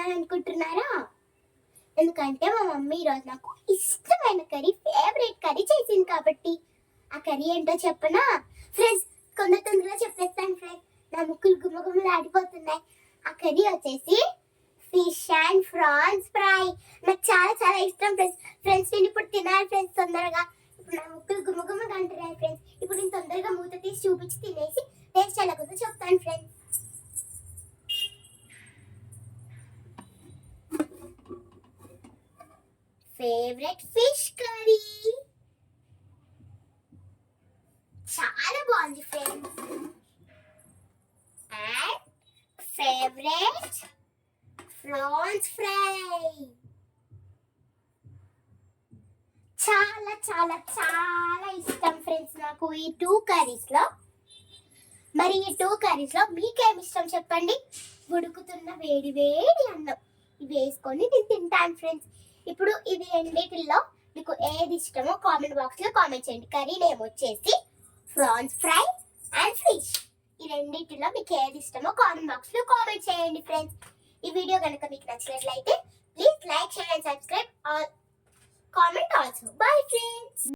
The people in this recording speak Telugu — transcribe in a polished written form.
తిన్నాను అనుకుంటున్నారా? ఎందుకంటే మా మమ్మీ ఈరోజు నాకు ఇష్టమైన కర్రీ, ఫేవరెట్ కర్రీ చేసింది కాబట్టి. ఆ కర్రీ ఏంటో చెప్పనా ఫ్రెండ్స్? తొందరగా చెప్పేస్తాను ఫ్రెండ్స్, నా ముక్కులు గుమ్మగుమ్మలు ఆడిపోతున్నాయి. ఆ కర్రీ వచ్చేసి ఫిష్ అండ్ ఫ్రాన్స్ ఫ్రై. నాకు చాలా చాలా ఇష్టం ఫ్రెండ్స్ నేను ఇప్పుడు తినాలి ఫ్రెండ్స్ తొందరగా. ఇప్పుడు నా ముక్కులు గుమ్మగుమ్మగా అంటున్నాయి ఫ్రెండ్స్. ఇప్పుడు నేను తొందరగా మూత తీసి చూపించి తినేసి టేస్ట్ ఎలా ఉందో చెప్తాను ఫ్రెండ్స్. ఫేవరెట్ ఫిష్ కర్రీ చాలా బాగుంది friends. And favourite prawns fry చాలా చాలా చాలా ఇష్టం ఫ్రెండ్స్ నాకు ఈ 2 కర్రీస్ లో. మరి ఈ 2 కర్రీస్ లో మీకేం ఇష్టం చెప్పండి? ఉడుకుతున్న వేడి వేడి అన్నం ఇవి వేసుకొని నేను తింటాను ఫ్రెండ్స్. ఇప్పుడు ఇవి రెండిటిల్లో మీకు ఏది ఇష్టమో కామెంట్ బాక్స్ లో కామెంట్ చేయండి. కర్రీ నేమ్ వచ్చేసి ప్రాన్స్ ఫ్రై అండ్ ఫిష్. ఈ రెండిటిలో మీకు ఏది ఇష్టమో కామెంట్ బాక్స్ లో కామెంట్ చేయండి ఫ్రెండ్స్. ఈ వీడియో కనుక మీకు నచ్చినట్లయితే please like, share and subscribe. Comment also. Bye friends.